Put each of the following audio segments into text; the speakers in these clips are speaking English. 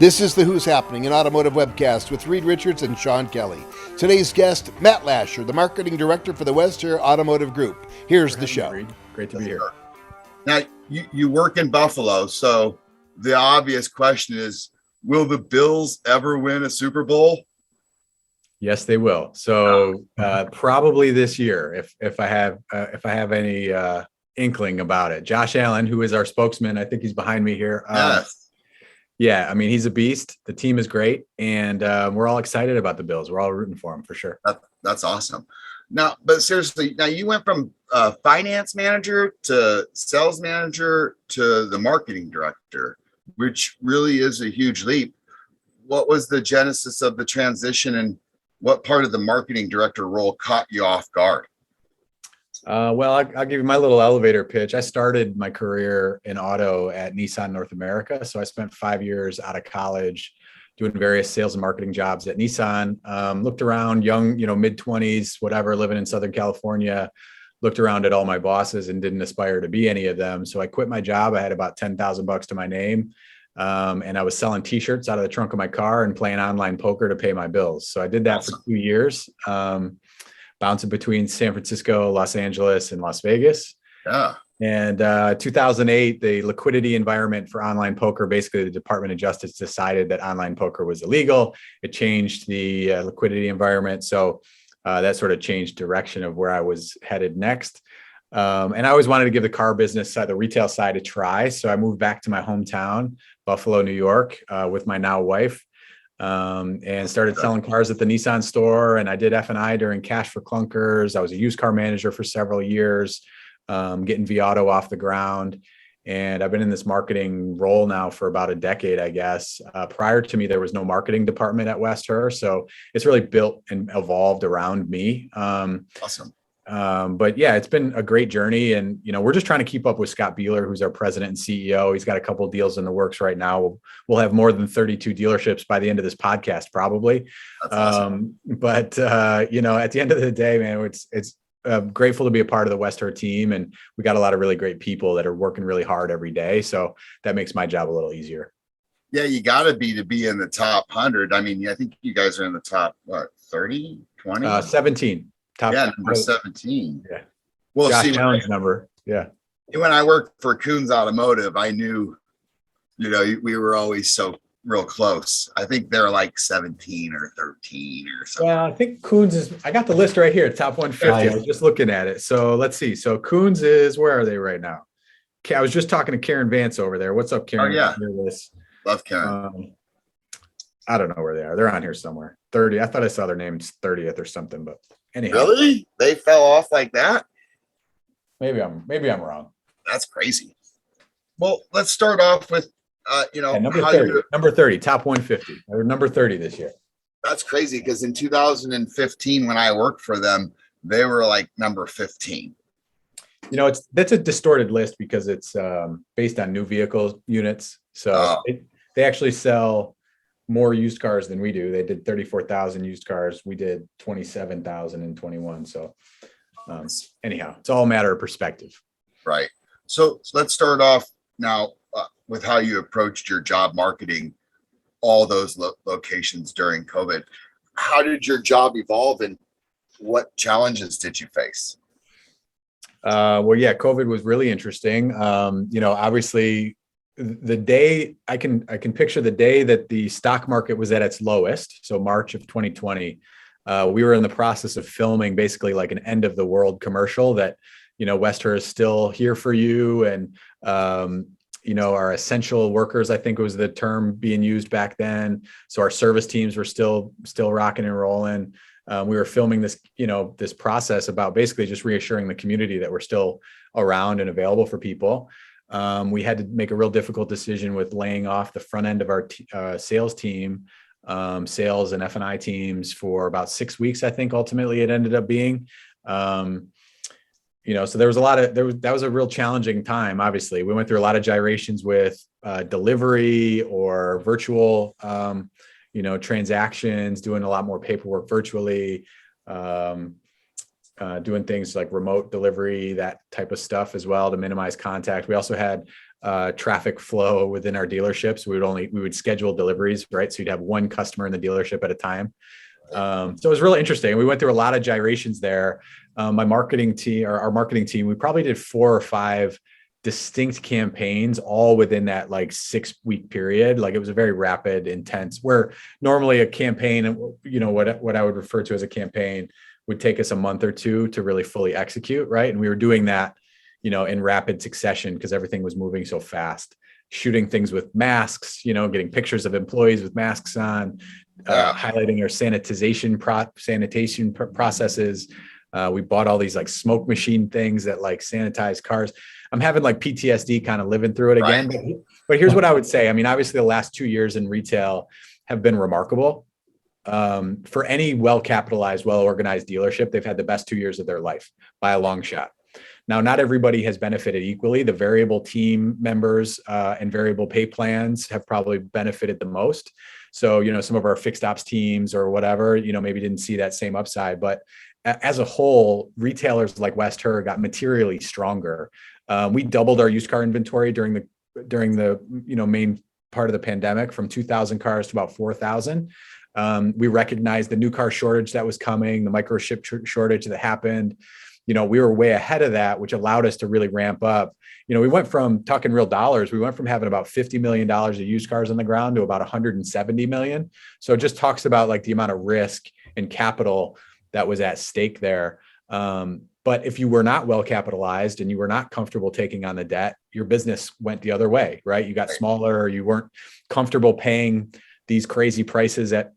This is the Who's Happening, an automotive webcast with Reed Richards and Sean Kelly. Today's guest, Matt Lasher, the marketing director for the West Herr Auto Group. Here's the show. Reed. Great to be here. Now, you work in Buffalo, so the obvious question is, will the Bills ever win a Super Bowl? Yes, they will. So probably this year, if I have any inkling about it. Josh Allen, who is our spokesman, I think he's behind me here. Yes. Yeah, I mean, he's a beast. The team is great, and we're all excited about the Bills. We're all rooting for him for sure. That's awesome. Now, but seriously, now you went from finance manager to sales manager to the marketing director, which really is a huge leap. What was the genesis of the transition, and what part of the marketing director role caught you off guard? Well, I'll give you my little elevator pitch. I started my career in auto at Nissan North America. So I spent 5 years out of college doing various sales and marketing jobs at Nissan. Looked around, young, mid-20s, whatever, living in Southern California. Looked around at all my bosses and didn't aspire to be any of them. So I quit my job. I had about $10,000 to my name. And I was selling t-shirts out of the trunk of my car and playing online poker to pay my bills. So I did that for 2 years. Bouncing between San Francisco, Los Angeles, and Las Vegas. Yeah. And 2008, the liquidity environment for online poker, basically the Department of Justice decided that online poker was illegal. It changed the liquidity environment. So that sort of changed direction of where I was headed next. And I always wanted to give the car business side, the retail side, a try. So I moved back to my hometown, Buffalo, New York, with my now wife. And started selling cars at the Nissan store. And I did F&I during Cash for Clunkers. I was a used car manager for several years, getting Viato off the ground. And I've been in this marketing role now for about a decade, I guess. Prior to me, there was no marketing department at West Herr. So it's really built and evolved around me. Awesome. But yeah, it's been a great journey, and we're just trying to keep up with Scott Beeler, who's our president and CEO. He's got a couple of deals in the works right now. We'll have more than 32 dealerships by the end of this podcast, probably. That's awesome. But at the end of the day, man, it's grateful to be a part of the West Herr team, and we got a lot of really great people that are working really hard every day. So that makes my job a little easier. Yeah, you got to be in the top 100. I mean, I think you guys are in the top 30, 20, 17. Number 17. Yeah. Well, Josh Allen's number. Yeah. When I worked for Coons Automotive, I knew, we were always so real close. I think they're like 17 or 13 or something. Well, I think Coons I got the list right here, top 150. I was just looking at it. So let's see. So Coons where are they right now? I was just talking to Karen Vance over there. What's up, Karen? Oh, yeah. Love Karen. I don't know where they are. They're on here somewhere. 30. I thought I saw their names 30th or something, but anyhow. Really? They fell off like that? Maybe I'm wrong. That's crazy. Well, let's start off with number 30, top 150. Or number 30 this year. That's crazy, because in 2015, when I worked for them, they were like number 15. That's a distorted list because it's based on new vehicle units. So they actually sell more used cars than we do. They did 34,000 used cars. We did 27,000 in 21. So anyhow, it's all a matter of perspective. Right. So let's start off now with how you approached your job marketing all those locations during COVID. How did your job evolve, and what challenges did you face? Well, yeah, COVID was really interesting. Obviously, the day I can picture the day that the stock market was at its lowest. So March of 2020, we were in the process of filming basically like an end of the world commercial that, West Herr is still here for you. And, our essential workers, I think was the term being used back then. So our service teams were still rocking and rolling. We were filming this, this process about basically just reassuring the community that we're still around and available for people. We had to make a real difficult decision with laying off the front end of our sales team, sales and F&I teams for about 6 weeks. I think ultimately it ended up being, so there was that was a real challenging time. Obviously, we went through a lot of gyrations with delivery or virtual, transactions, doing a lot more paperwork virtually, doing things like remote delivery, that type of stuff as well to minimize contact. We also had traffic flow within our dealerships. We would schedule deliveries, right? So you'd have one customer in the dealership at a time. So it was really interesting. We went through a lot of gyrations there. Our marketing team, we probably did 4 or 5 distinct campaigns all within that like 6-week period. Like it was a very rapid, intense, where normally a campaign, what I would refer to as a campaign would take us a month or 2 to really fully execute. Right. And we were doing that, in rapid succession because everything was moving so fast, shooting things with masks, getting pictures of employees with masks on, highlighting our sanitation processes. We bought all these like smoke machine things that like sanitize cars. I'm having like PTSD kind of living through it again. Right. But here's what I would say. I mean, obviously the last 2 years in retail have been remarkable. For any well-capitalized, well-organized dealership, they've had the best 2 years of their life by a long shot. Now, not everybody has benefited equally. The variable team members and variable pay plans have probably benefited the most. So, some of our fixed ops teams or whatever, maybe didn't see that same upside. But as a whole, retailers like West Herr got materially stronger. We doubled our used car inventory during the main part of the pandemic, from 2,000 cars to about 4,000. We recognized the new car shortage that was coming, the microchip shortage that happened. We were way ahead of that, which allowed us to really ramp up. We went from, talking real dollars, we went from having about $50 million of used cars on the ground to about 170 million. So it just talks about like the amount of risk and capital that was at stake there. But if you were not well capitalized and you were not comfortable taking on the debt, your business went the other way, right? You got smaller, you weren't comfortable paying these crazy prices at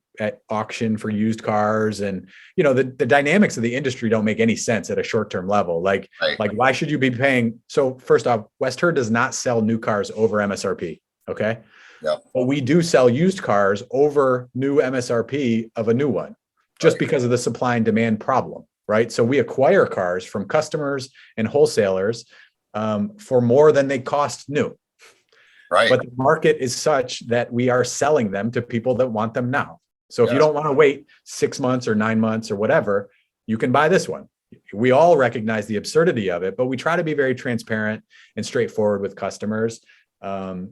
auction for used cars. And, the dynamics of the industry don't make any sense at a short-term level. Like why should you be paying? So first off, West Herr does not sell new cars over MSRP. Okay. Yeah. But we do sell used cars over new MSRP of a new one, just because of the supply and demand problem. Right. So we acquire cars from customers and wholesalers for more than they cost new. Right. But the market is such that we are selling them to people that want them now. So if you don't want to wait 6 months or 9 months or whatever, you can buy this one. We all recognize the absurdity of it, but we try to be very transparent and straightforward with customers. A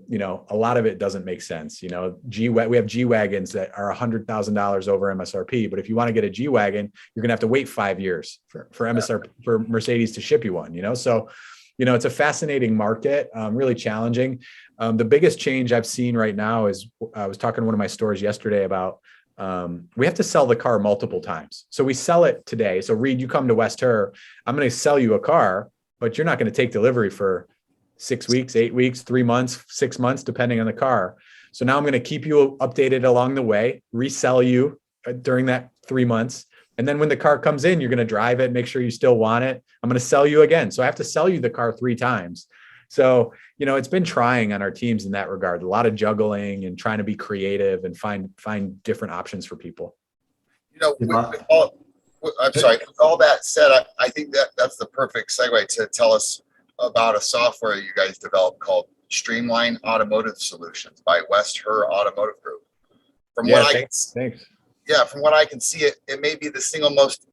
lot of it doesn't make sense. We have G-Wagons that are $100,000 over MSRP, but if you want to get a G-Wagon, you're going to have to wait 5 years for MSRP, for Mercedes to ship you one, So, it's a fascinating market, really challenging. The biggest change I've seen right now is, I was talking to one of my stores yesterday about, we have to sell the car multiple times. So we sell it today. So Reed, you come to West Herr, I'm going to sell you a car, but you're not going to take delivery for 6 weeks, 8 weeks, 3 months, 6 months, depending on the car. So now I'm going to keep you updated along the way, resell you during that 3 months. And then when the car comes in, you're going to drive it, make sure you still want it. I'm going to sell you again. So I have to sell you the car 3 times. So, it's been trying on our teams in that regard, a lot of juggling and trying to be creative and find different options for people. With all that said, I think that's the perfect segue to tell us about a software you guys developed called Streamline Automotive Solutions by West Herr Automotive Group. From what I can see, it may be the single most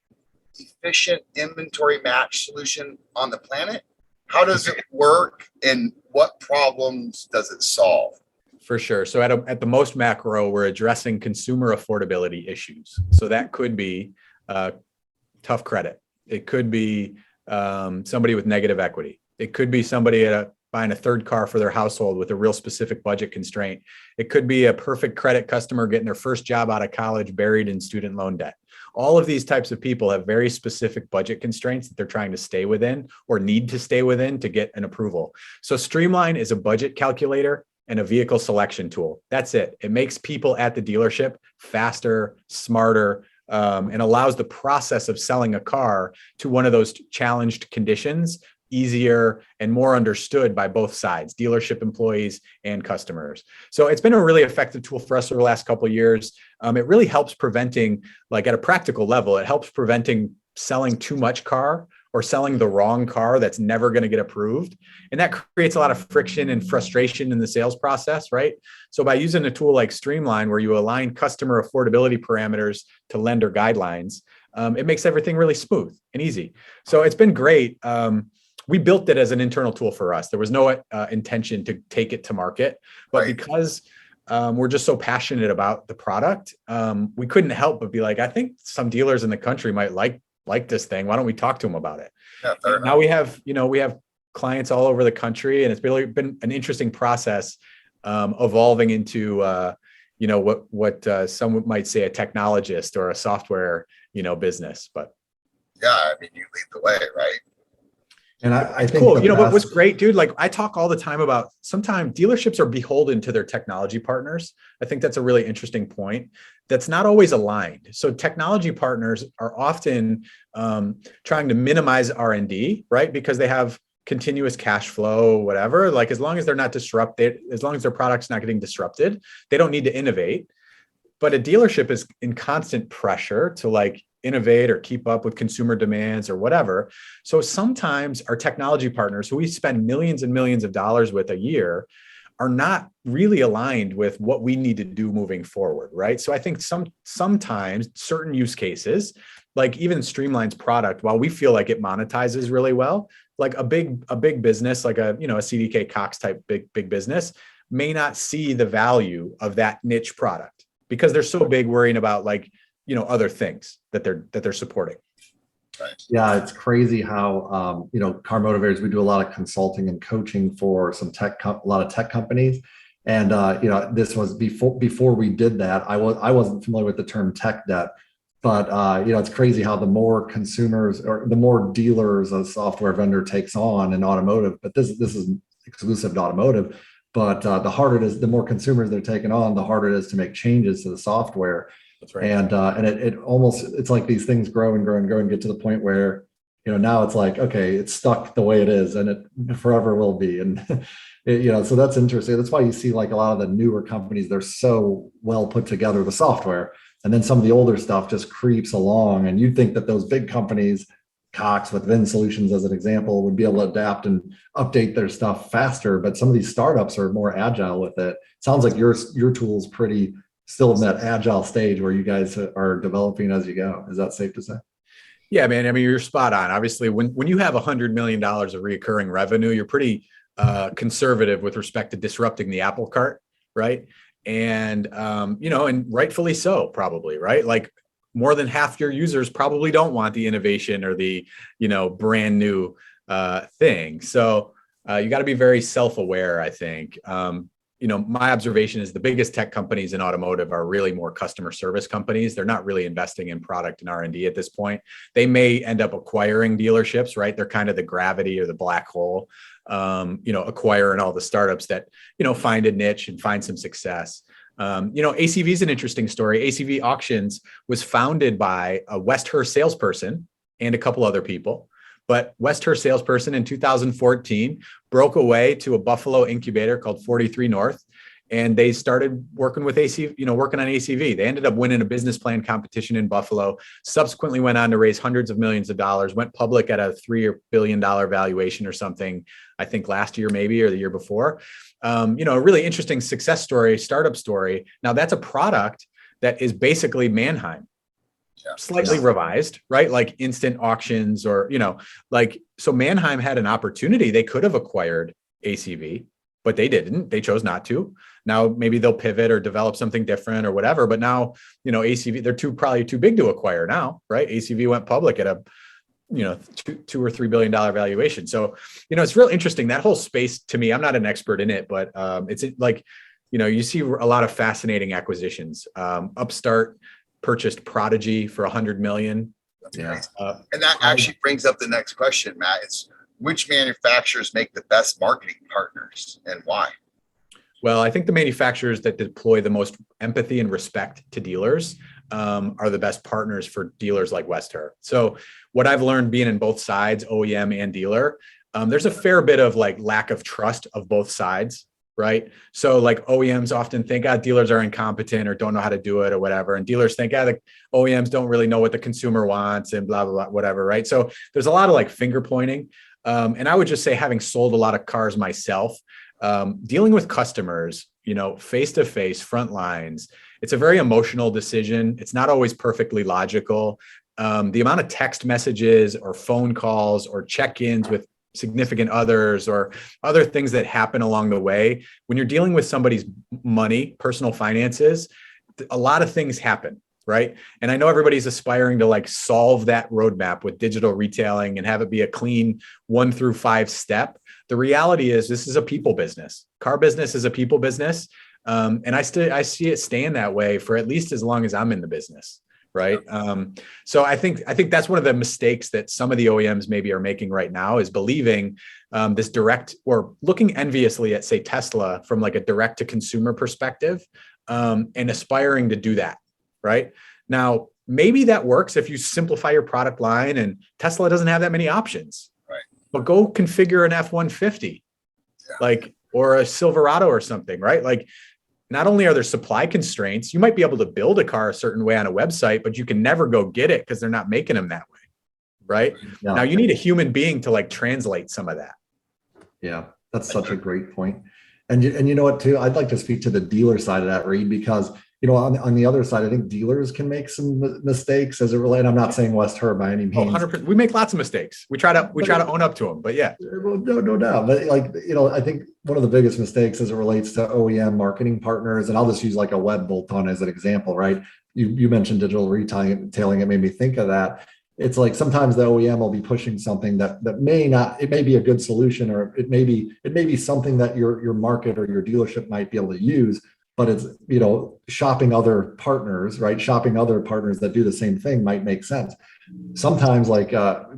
efficient inventory match solution on the planet. How does it work and what problems does it solve? For sure. So at the most macro, we're addressing consumer affordability issues. So that could be tough credit. It could be somebody with negative equity. It could be somebody buying a third car for their household with a real specific budget constraint. It could be a perfect credit customer getting their first job out of college buried in student loan debt. All of these types of people have very specific budget constraints that they're trying to stay within or need to stay within to get an approval. So Streamline is a budget calculator and a vehicle selection tool. That's it. It makes people at the dealership faster, smarter, and allows the process of selling a car to one of those challenged conditions easier and more understood by both sides, dealership employees and customers. So it's been a really effective tool for us over the last couple of years. It really helps preventing, like at a practical level, it helps preventing selling too much car or selling the wrong car that's never going to get approved. And that creates a lot of friction and frustration in the sales process, right? So by using a tool like Streamline, where you align customer affordability parameters to lender guidelines, it makes everything really smooth and easy. So it's been great. we built it as an internal tool for us. There was no intention to take it to market, but because we're just so passionate about the product, we couldn't help but be like, I think some dealers in the country might like this thing. Why don't we talk to them about it? Yeah, now we have clients all over the country, and it's really been an interesting process, evolving into what some might say a technologist or a software business. But yeah, I mean, you lead the way, right? And I think cool. But what's great, dude, like I talk all the time about sometimes dealerships are beholden to their technology partners. I think that's a really interesting point. That's not always aligned. So technology partners are often trying to minimize R&D, right? Because they have continuous cash flow, whatever. Like as long as they're not disrupted, as long as their product's not getting disrupted, they don't need to innovate. But a dealership is in constant pressure to like innovate or keep up with consumer demands or whatever. So sometimes our technology partners, who we spend millions and millions of dollars with a year, are not really aligned with what we need to do moving forward, right? So I think sometimes certain use cases, like even Streamline's product, while we feel like it monetizes really well, like a big business, like a CDK Cox type big business, may not see the value of that niche product because they're so big worrying about like other things that they're supporting. Right. Yeah, it's crazy how car motivators, we do a lot of consulting and coaching for a lot of tech companies, and this was before we did that. I wasn't familiar with the term tech debt, but it's crazy how the more consumers or the more dealers a software vendor takes on in automotive, but this is exclusive to automotive. But the harder it is, the more consumers they're taking on, the harder it is to make changes to the software. That's right. And it's like these things grow and grow and grow and get to the point where, now it's like, okay, it's stuck the way it is and it forever will be. And, so that's interesting. That's why you see like a lot of the newer companies, they're so well put together, the software, and then some of the older stuff just creeps along. And you'd think that those big companies, Cox with Vin Solutions as an example, would be able to adapt and update their stuff faster. But some of these startups are more agile with it. Sounds like your tool's pretty still in that agile stage where you guys are developing as you go. Is that safe to say? Yeah, man. I mean, you're spot on. Obviously, when you have $100 million of recurring revenue, you're pretty conservative with respect to disrupting the apple cart, right? And and rightfully so, probably, right? Like more than half your users probably don't want the innovation or the brand new thing. So you got to be very self-aware, I think. My observation is the biggest tech companies in automotive are really more customer service companies. They're not really investing in product and R&D at this point. They may end up acquiring dealerships, right? They're kind of the gravity or the black hole, acquiring all the startups that, find a niche and find some success. ACV is an interesting story. ACV Auctions was founded by a West Herr salesperson and a couple other people. But West Herr salesperson in 2014 broke away to a Buffalo incubator called 43 North, and they started working with working on ACV. They ended up winning a business plan competition in Buffalo, subsequently went on to raise hundreds of millions of dollars, went public at a $3 billion valuation or something, I think last year maybe, or the year before. A really interesting success story, startup story. Now that's a product that is basically Manheim. Yeah. Slightly revised, right? Like instant auctions or, so Manheim had an opportunity. They could have acquired ACV, but they didn't. They chose not to. Now maybe they'll pivot or develop something different or whatever. But now, ACV, they're probably too big to acquire now, right? ACV went public at a, $2 or $3 billion valuation. So, it's real interesting. That whole space to me, I'm not an expert in it, but it's like, you see a lot of fascinating acquisitions. Upstart purchased Prodigy for $100 million. Yeah. And that actually brings up the next question, Matt. It's which manufacturers make the best marketing partners and why? Well, I think the manufacturers that deploy the most empathy and respect to dealers are the best partners for dealers like West Herr. So what I've learned being in both sides, OEM and dealer, there's a fair bit of like lack of trust of both sides. Right. So like OEMs often think dealers are incompetent or don't know how to do it or whatever. And dealers think the OEMs don't really know what the consumer wants and blah, blah, blah, whatever. Right. So there's a lot of like finger pointing. And I would just say, having sold a lot of cars myself, dealing with customers, face to face, front lines, it's a very emotional decision. It's not always perfectly logical. The amount of text messages or phone calls or check-ins with significant others or other things that happen along the way. When you're dealing with somebody's money, personal finances, a lot of things happen, right? And I know everybody's aspiring to like solve that roadmap with digital retailing and have it be a clean 1 through 5 step. The reality is this is a people business. Car business is a people business. And I see it staying that way for at least as long as I'm in the business. Right. So I think that's one of the mistakes that some of the OEMs maybe are making right now is believing this direct or looking enviously at, say, Tesla from like a direct to consumer perspective and aspiring to do that. Right now, maybe that works if you simplify your product line and Tesla doesn't have that many options. Right. But go configure an F-150 like or a Silverado or something. Right. Like, not only are there supply constraints, you might be able to build a car a certain way on a website, but you can never go get it because they're not making them that way. Right. Yeah. Now you need a human being to like translate some of that. Yeah, that's such a great point. And you know what, too, I'd like to speak to the dealer side of that, Reed, because, you know, on the other side, I think dealers can make some mistakes as it relates. I'm not saying West Herr by any means. 100%. We make lots of mistakes. We try to own up to them, but yeah. Well, no doubt. But like, you know, I think one of the biggest mistakes as it relates to OEM marketing partners, and I'll just use like a web bolt-on as an example, right? You mentioned digital retailing. It made me think of that. It's like sometimes the OEM will be pushing something that may not, it may be a good solution, or it may be something that your market or your dealership might be able to use, but it's, you know, shopping other partners, right? Shopping other partners that do the same thing might make sense. Sometimes like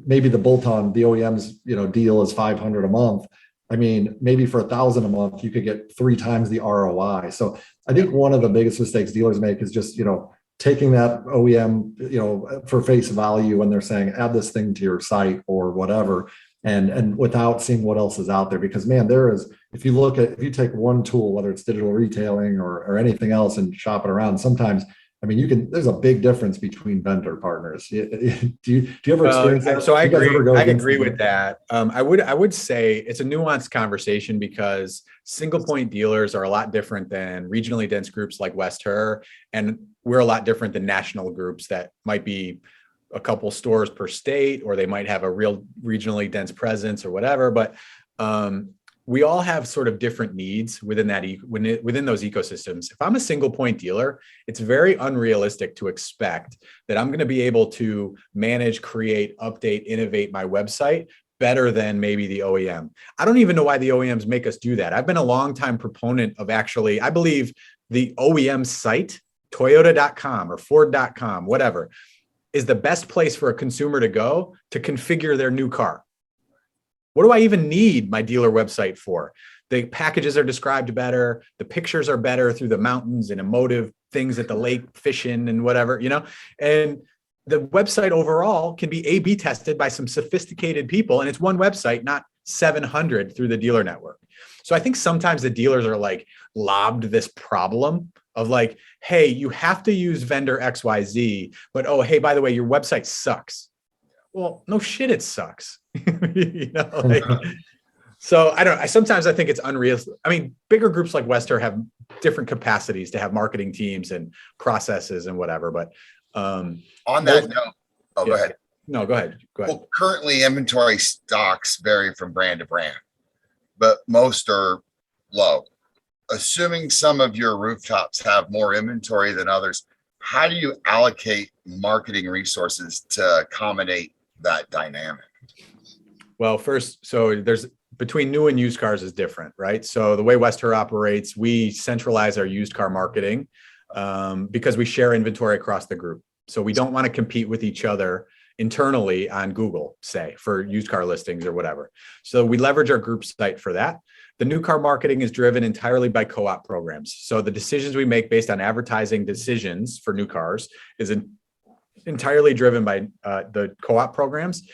maybe the bolt-on, the OEM's, you know, deal is $500 a month. I mean, maybe for $1,000 a month, you could get 3 times the ROI. So I think one of the biggest mistakes dealers make is just, you know, taking that OEM, you know, for face value when they're saying, add this thing to your site or whatever, and without seeing what else is out there. Because man, if you take one tool, whether it's digital retailing or anything else, and shop it around, sometimes, I mean, there's a big difference between vendor partners. Do you ever experience that? So I agree with that. I would say it's a nuanced conversation because single point dealers are a lot different than regionally dense groups like West Herr, and we're a lot different than national groups that might be a couple stores per state, or they might have a real regionally dense presence or whatever. But we all have sort of different needs within those ecosystems. If I'm a single point dealer, it's very unrealistic to expect that I'm going to be able to manage, create, update, innovate my website better than maybe the OEM. I don't even know why the OEMs make us do that. I've been a longtime proponent of I believe the OEM site, Toyota.com or Ford.com, whatever, is the best place for a consumer to go to configure their new car. What do I even need my dealer website for? The packages are described better. The pictures are better through the mountains and emotive things at the lake fishing and whatever, you know, and the website overall can be A/B tested by some sophisticated people. And it's one website, not 700 through the dealer network. So I think sometimes the dealers are like lobbed this problem of like, hey, you have to use vendor XYZ, but oh, hey, by the way, your website sucks. Well, no shit, it sucks. You know, like, so sometimes I think it's unrealistic. I mean, bigger groups like West Herr have different capacities to have marketing teams and processes and whatever. But on that note, go ahead. No, go ahead. Well, currently inventory stocks vary from brand to brand, but most are low. Assuming some of your rooftops have more inventory than others, how do you allocate marketing resources to accommodate that dynamic? Well, first, so there's between new and used cars is different, right? So the way West Herr operates, we centralize our used car marketing because we share inventory across the group. So we don't want to compete with each other internally on Google, say, for used car listings or whatever. So we leverage our group site for that. The new car marketing is driven entirely by co-op programs. So the decisions we make based on advertising decisions for new cars is entirely driven by the co-op programs,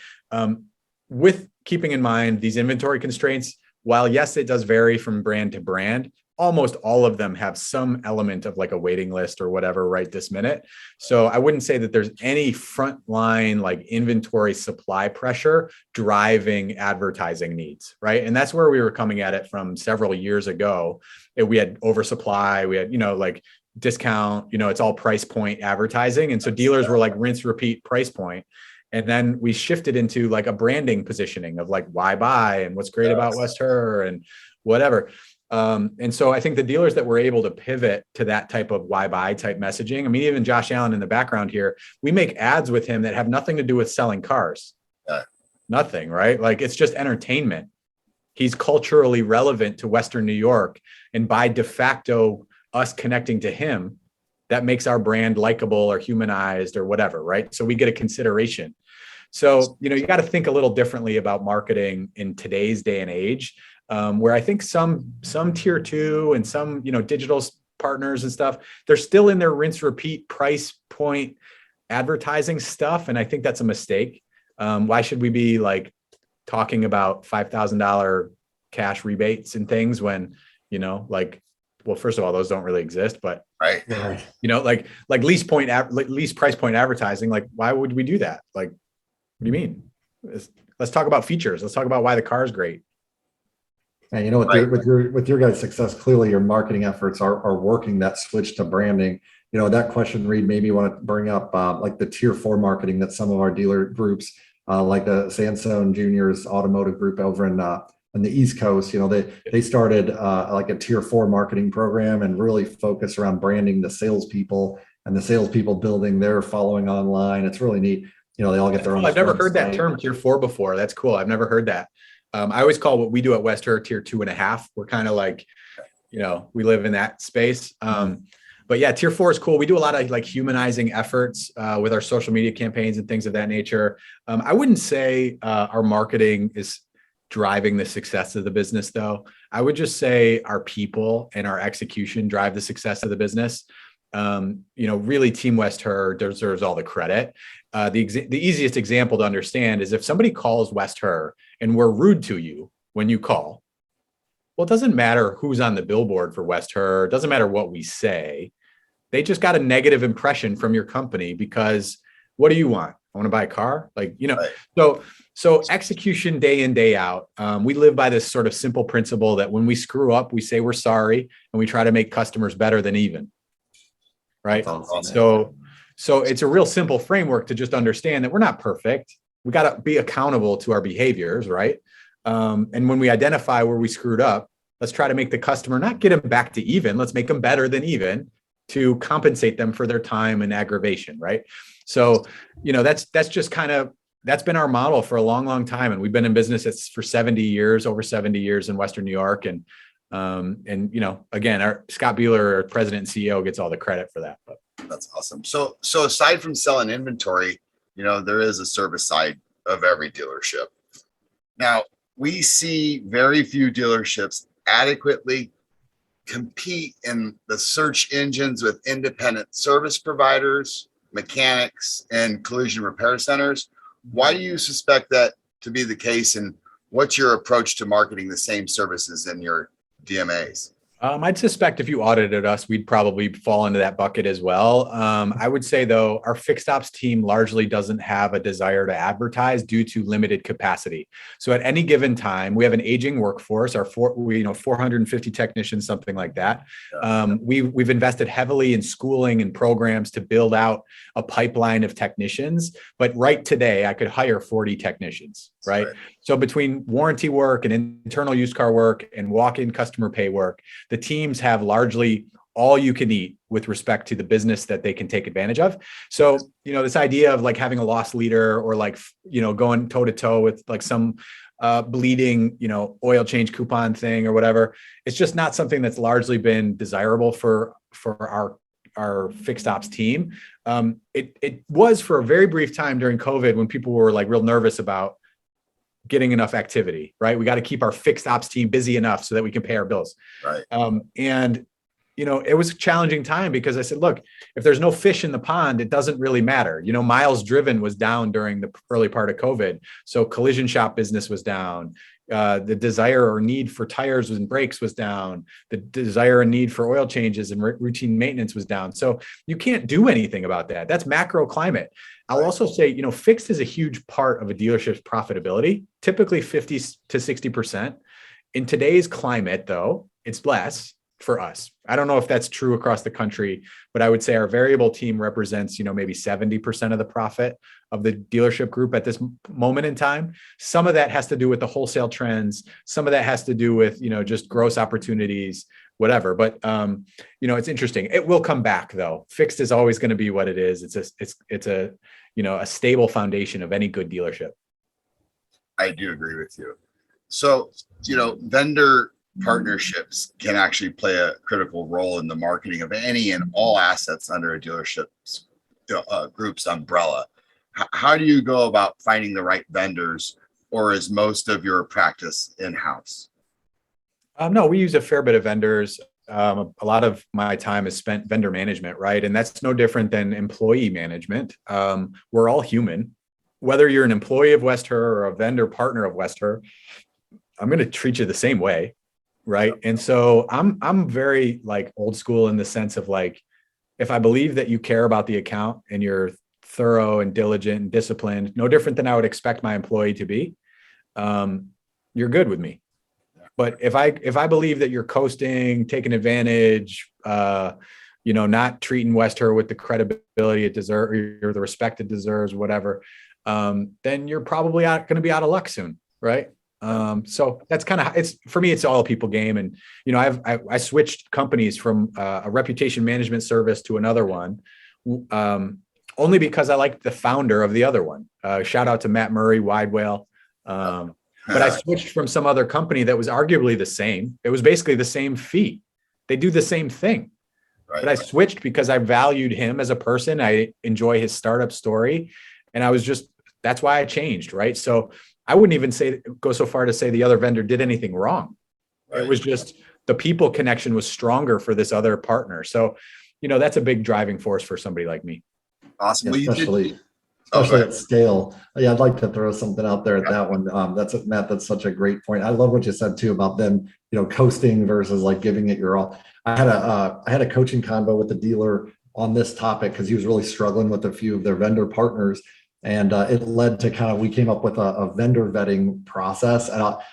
with keeping in mind these inventory constraints. While yes, it does vary from brand to brand, almost all of them have some element of like a waiting list or whatever right this minute. So I wouldn't say that there's any frontline like inventory supply pressure driving advertising needs, right? And that's where we were coming at it from several years ago. We had oversupply, we had, like discount, it's all price point advertising. And so dealers were like rinse, repeat price point. And then we shifted into like a branding positioning of like why buy and what's great about West Herr and whatever. And so I think the dealers that were able to pivot to that type of why buy type messaging. I mean, even Josh Allen in the background here, we make ads with him that have nothing to do with selling cars. Nothing, right? Like it's just entertainment. He's culturally relevant to Western New York. And by de facto, us connecting to him, that makes our brand likable or humanized or whatever, right? So we get a consideration. So, you got to think a little differently about marketing in today's day and age, where I think some tier two and some, digital partners and stuff, they're still in their rinse repeat price point advertising stuff. And I think that's a mistake. Why should we be like talking about $5,000 cash rebates and things when, well, first of all, those don't really exist, but right. Like lease price point advertising, like why would we do that? Like, what do you mean? Let's talk about features. Let's talk about why the car is great. And with your guys' success, clearly your marketing efforts are working that switch to branding. That question, Reed, maybe you want to bring up like the tier 4 marketing that some of our dealer groups, like the Sansone Juniors Automotive Group over in on the East Coast, they started like a tier 4 marketing program and really focus around branding the salespeople and the salespeople building their following online. It's really neat. They all get their own. I've never heard that term tier 4 before. That's cool. I've never heard that. I always call what we do at West Herr tier 2.5. We're kind of like, we live in that space. But yeah, tier 4 is cool. We do a lot of like humanizing efforts with our social media campaigns and things of that nature. I wouldn't say our marketing is driving the success of the business, though. I would just say our people and our execution drive the success of the business. Really, Team West Herr deserves all the credit. The easiest example to understand is if somebody calls West Herr and we're rude to you when you call, well, it doesn't matter who's on the billboard for West Herr. It doesn't matter what we say. They just got a negative impression from your company because what do you want? I want to buy a car. Right. So execution day in, day out. We live by this sort of simple principle that when we screw up, we say we're sorry and we try to make customers better than even. Right. So it's a real simple framework to just understand that we're not perfect. We got to be accountable to our behaviors. Right. And when we identify where we screwed up, let's try to make the customer not get them back to even. Let's make them better than even to compensate them for their time and aggravation. Right. So, that's just that's been our model for a long, long time. And we've been in business for over 70 years in Western New York. And again, our Scott Bueller, our president and CEO, gets all the credit for that. But that's awesome. So aside from selling inventory, there is a service side of every dealership. Now, we see very few dealerships adequately compete in the search engines with independent service providers, mechanics, and collision repair centers. Why do you suspect that to be the case? And what's your approach to marketing the same services in your DMAs? I'd suspect if you audited us, we'd probably fall into that bucket as well. I would say, though, our fixed ops team largely doesn't have a desire to advertise due to limited capacity. So at any given time, we have an aging workforce, 450 technicians, something like that. We've invested heavily in schooling and programs to build out a pipeline of technicians. But right today, I could hire 40 technicians, right? So between warranty work and internal used car work and walk-in customer pay work, the teams have largely all you can eat with respect to the business that they can take advantage of. So, this idea of like having a loss leader or like, going toe to toe with like some bleeding, oil change coupon thing or whatever, it's just not something that's largely been desirable for our fixed ops team. It was for a very brief time during COVID when people were like real nervous about getting enough activity, right? We got to keep our fixed ops team busy enough so that we can pay our bills. Right. And it was a challenging time because I said, look, if there's no fish in the pond, it doesn't really matter. Miles driven was down during the early part of COVID. So collision shop business was down. The desire or need for tires and brakes was down. The desire and need for oil changes and routine maintenance was down. So you can't do anything about that. That's macro climate. I'll also say, fixed is a huge part of a dealership's profitability, typically 50 to 60%. In today's climate, though, it's less. for us. I don't know if that's true across the country, but I would say our variable team represents, maybe 70% of the profit of the dealership group at this moment in time. Some of that has to do with the wholesale trends. Some of that has to do with, just gross opportunities, whatever. But, it's interesting. It will come back though. Fixed is always going to be what it is. It's a stable foundation of any good dealership. I do agree with you. So, vendor partnerships can actually play a critical role in the marketing of any and all assets under a dealership's group's umbrella. How do you go about finding the right vendors, or is most of your practice in-house? No, we use a fair bit of vendors. A lot of my time is spent vendor management, right? And that's no different than employee management. We're all human. Whether you're an employee of West Herr or a vendor partner of West Herr, I'm going to treat you the same way, right? And so I'm very like old school in the sense of like, if I believe that you care about the account and you're thorough and diligent and disciplined, no different than I would expect my employee to be, you're good with me. But if I believe that you're coasting, taking advantage, not treating West Herr with the credibility it deserves or the respect it deserves, whatever, then you're probably going to be out of luck soon, right? So that's kind of, for me, it's all a people game. And, I switched companies from a reputation management service to another one, only because I liked the founder of the other one. Shout out to Matt Murray, Wide Whale. But I switched from some other company that was arguably the same. It was basically the same fee. They do the same thing. Right. But I switched because I valued him as a person. I enjoy his startup story. And that's why I changed, right? So I wouldn't even go so far to say the other vendor did anything wrong. Right. It was just the people connection was stronger for this other partner. So, that's a big driving force for somebody like me. Awesome. Yeah, especially at scale. Yeah, I'd like to throw something out there at that one. Matt, that's such a great point. I love what you said too about them, coasting versus like giving it your all. I had a coaching convo with the dealer on this topic because he was really struggling with a few of their vendor partners. And it led to we came up with a vendor vetting process.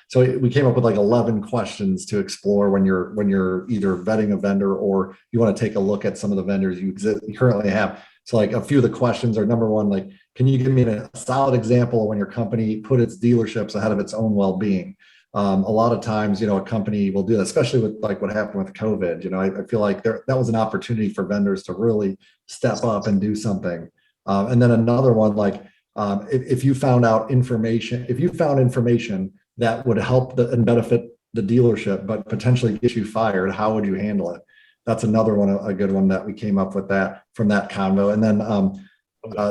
So we came up with like 11 questions to explore when you're either vetting a vendor or you want to take a look at some of the vendors you currently have. So like a few of the questions are, number one, like, can you give me a solid example of when your company put its dealerships ahead of its own well-being? A lot of times, a company will do that, especially with like what happened with COVID. I feel like that was an opportunity for vendors to really step up and do something. And then another one, like if you found information that would help and benefit the dealership, but potentially get you fired, how would you handle it? That's another one, a good one that we came up with that from that convo. And then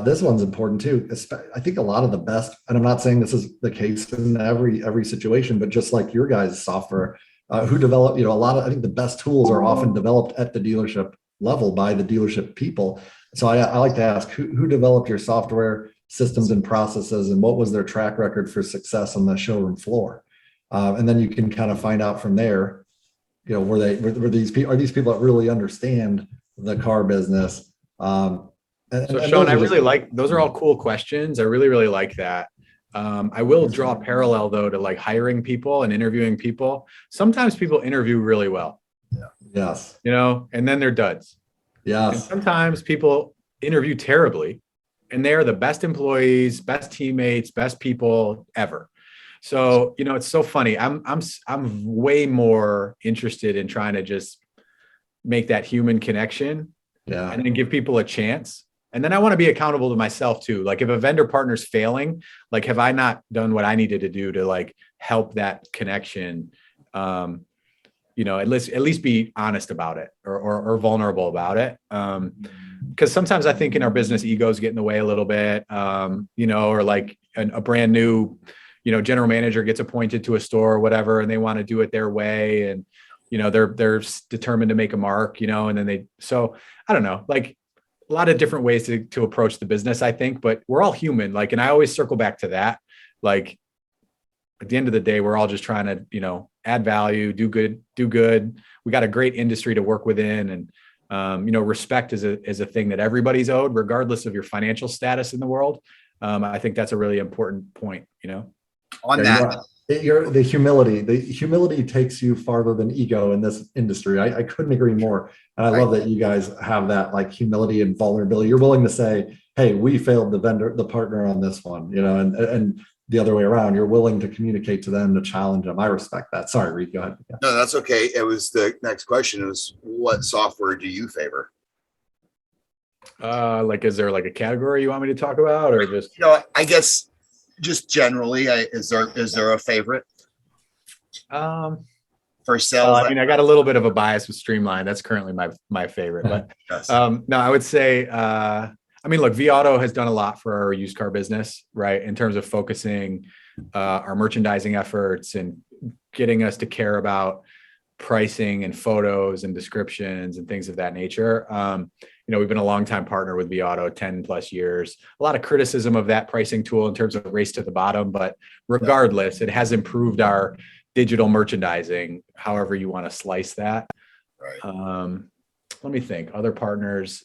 this one's important too. I think a lot of the best, and I'm not saying this is the case in every situation, but just like your guys' software, who develop, I think the best tools are often developed at the dealership level by the dealership people. So I like to ask who developed your software systems and processes, and what was their track record for success on the showroom floor? And then you can kind of find out from there, were these people that really understand the car business? So Sean, I really like, those are all cool questions. I really, really like that. I will draw a parallel though to like hiring people and interviewing people. Sometimes people interview really well. Yeah. Yes. And then they're duds. Yes. And sometimes people interview terribly and they are the best employees, best teammates, best people ever. So, it's so funny. I'm way more interested in trying to just make that human connection and then give people a chance. And then I want to be accountable to myself too. Like if a vendor partner's failing, like, have I not done what I needed to do to like help that connection? At least be honest about it or vulnerable about it. Because sometimes I think in our business, egos get in the way a little bit, or like a brand new, general manager gets appointed to a store or whatever, and they want to do it their way. And, they're determined to make a mark, and then so I don't know, like a lot of different ways to approach the business, I think, but we're all human. Like, and I always circle back to that. Like at the end of the day, we're all just trying to, add value, do good. We got a great industry to work within. And, respect is a thing that everybody's owed, regardless of your financial status in the world. I think that's a really important point, On that, The humility takes you farther than ego in this industry. I couldn't agree more. And I love that you guys have that like humility and vulnerability. You're willing to say, hey, we failed the partner on this one, and the other way around, you're willing to communicate to them, to challenge them. I respect that. Sorry, Reed, go ahead. Yeah. No, that's okay. It was the next question. It was, what software do you favor? Like, is there like a category you want me to talk about, or just? I guess just generally, is there a favorite for sales? Well, I mean, I got a little bit of a bias with Streamline. That's currently my favorite, but Yes. no, I would say, I mean, look, vAuto has done a lot for our used car business, right? In terms of focusing our merchandising efforts and getting us to care about pricing and photos and descriptions and things of that nature. We've been a longtime partner with vAuto, 10 plus years. A lot of criticism of that pricing tool in terms of race to the bottom, but regardless, it has improved our digital merchandising, however you want to slice that. Right. Let me think. Other partners.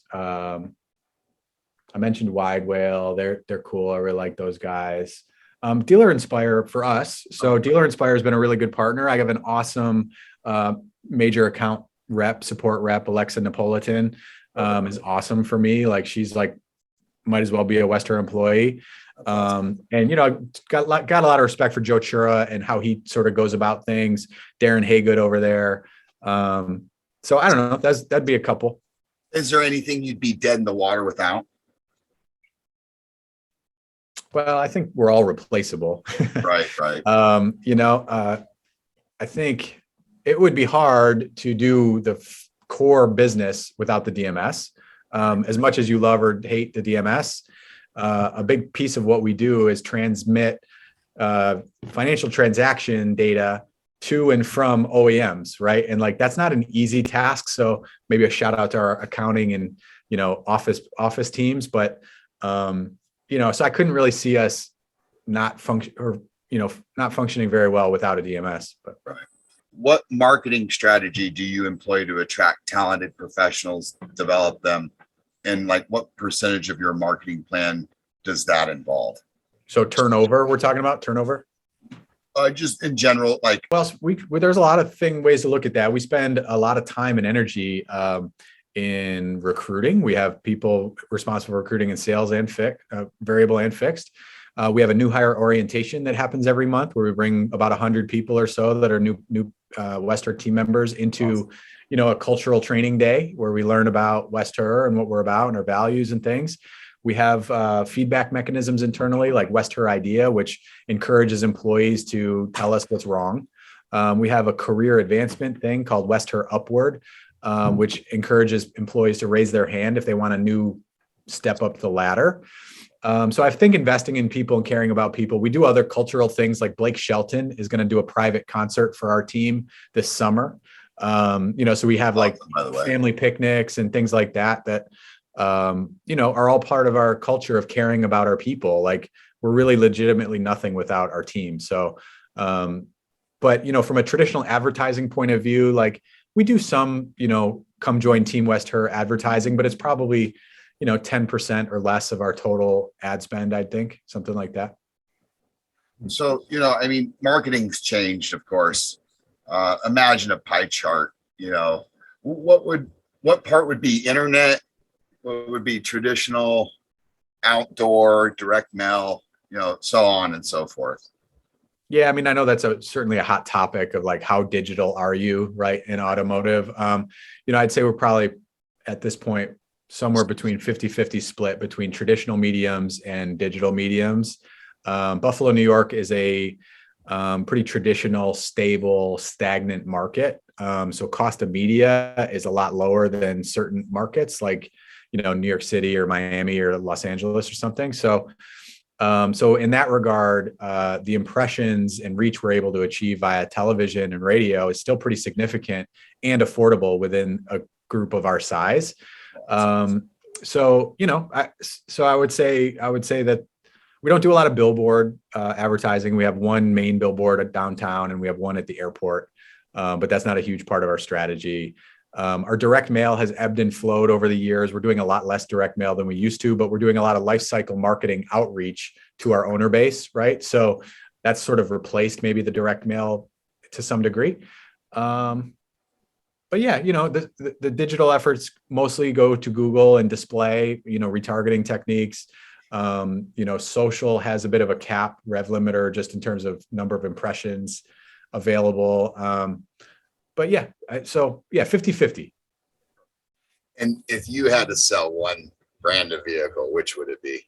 I mentioned Wide Whale. They're cool. I really like those guys. Dealer Inspire for us. So Dealer Inspire has been a really good partner. I have an awesome major account support rep, Alexa Napolitan, is awesome for me. Like, she's like, might as well be a West Herr employee. And got a lot of respect for Joe Chura and how he sort of goes about things. Darren Haygood over there. So I don't know. That'd be a couple. Is there anything you'd be dead in the water without? Well, I think we're all replaceable. Right. I think it would be hard to do the core business without the DMS. As much as you love or hate the DMS, a big piece of what we do is transmit financial transaction data to and from OEMs, right? And like, that's not an easy task. So maybe a shout out to our accounting and office teams, but so I couldn't really see us not functioning very well without a DMS. But right. What marketing strategy do you employ to attract talented professionals, develop them, and like what percentage of your marketing plan does that involve? So turnover, we're talking about turnover? Just in general, like. Well, there's a lot of ways to look at that. We spend a lot of time and energy in recruiting. We have people responsible for recruiting in sales and variable and fixed. We have a new hire orientation that happens every month where we bring about 100 people or so that are new West Herr team members into, a cultural training day where we learn about West Herr and what we're about and our values and things. We have feedback mechanisms internally, like West Herr Idea, which encourages employees to tell us what's wrong. We have a career advancement thing called West Herr Upward, which encourages employees to raise their hand if they want a new step up the ladder. So I think investing in people and caring about people. We do other cultural things, like Blake Shelton is going to do a private concert for our team this summer. So we have like family picnics and things like that are all part of our culture of caring about our people. Like, we're really legitimately nothing without our team. So, but from a traditional advertising point of view, like, we do some, come join Team West Herr advertising, but it's probably, 10% or less of our total ad spend, I'd think, something like that. So, marketing's changed, of course. Imagine a pie chart, what part would be internet? What would be traditional, outdoor, direct mail, so on and so forth. Yeah, I know that's certainly a hot topic of like, how digital are you, right, in automotive? I'd say we're probably at this point somewhere between 50-50 split between traditional mediums and digital mediums. Buffalo, New York is a pretty traditional, stable, stagnant market. So cost of media is a lot lower than certain markets like, New York City or Miami or Los Angeles or something. So in that regard, the impressions and reach we're able to achieve via television and radio is still pretty significant and affordable within a group of our size. I would say that we don't do a lot of billboard advertising. We have one main billboard at downtown and we have one at the airport, but that's not a huge part of our strategy. Our direct mail has ebbed and flowed over the years. We're doing a lot less direct mail than we used to, but we're doing a lot of life cycle marketing outreach to our owner base, right? So that's sort of replaced maybe the direct mail to some degree. But yeah, the digital efforts mostly go to Google and display, retargeting techniques. Social has a bit of a cap rev limiter just in terms of number of impressions available. But yeah, 50-50. And if you had to sell one brand of vehicle, which would it be?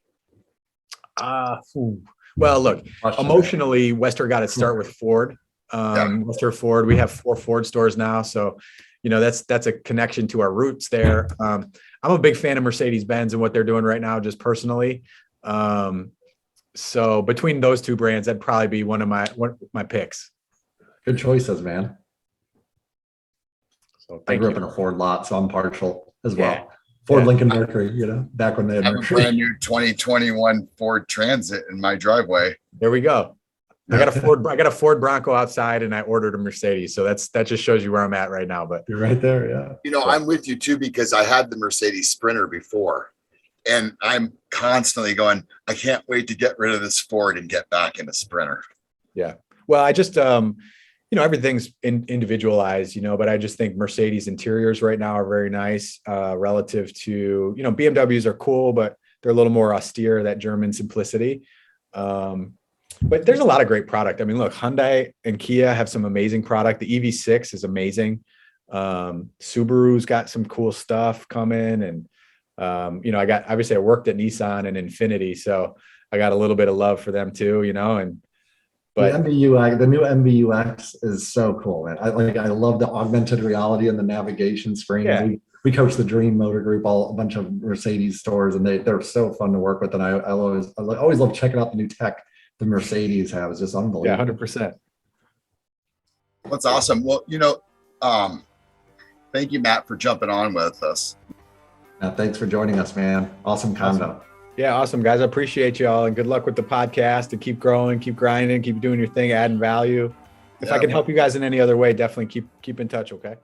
Well, look, emotionally, West Herr got its start with Ford. West Herr Ford. We have 4 Ford stores now, so that's a connection to our roots there. I'm a big fan of Mercedes-Benz and what they're doing right now, just personally. So between those 2 brands, that'd probably be one of my picks. Good choices, man. So I grew up in a Ford lot, so I'm partial as well. Ford Lincoln Mercury, back when they had I have a Mercury. brand new 2021 Ford Transit in my driveway. There we go. I got a Ford Bronco outside, and I ordered a Mercedes. So that just shows you where I'm at right now. But You're right there, yeah. I'm with you too, because I had the Mercedes Sprinter before, and I'm constantly going, I can't wait to get rid of this Ford and get back in a Sprinter. Yeah. Well, I just everything's individualized, but I just think Mercedes interiors right now are very nice relative to, BMWs are cool, but they're a little more austere, that German simplicity. But there's a lot of great product. I mean, look, Hyundai and Kia have some amazing product. The EV6 is amazing. Subaru's got some cool stuff coming. And, I worked at Nissan and Infiniti, so I got a little bit of love for them too, But the MBUX, the new MBUX is so cool, man. I love the augmented reality and the navigation screen. Yeah. We coach the Dream Motor Group, a bunch of Mercedes stores, and they're so fun to work with. And I always love checking out the new tech the Mercedes have. It's just unbelievable. Yeah, 100%. That's awesome. Well, thank you, Matt, for jumping on with us. Thanks for joining us, man. Awesome convo. Yeah, awesome, guys. I appreciate you all, and good luck with the podcast, and keep growing, keep grinding, keep doing your thing, adding value. If I can help you guys in any other way, definitely keep in touch. Okay.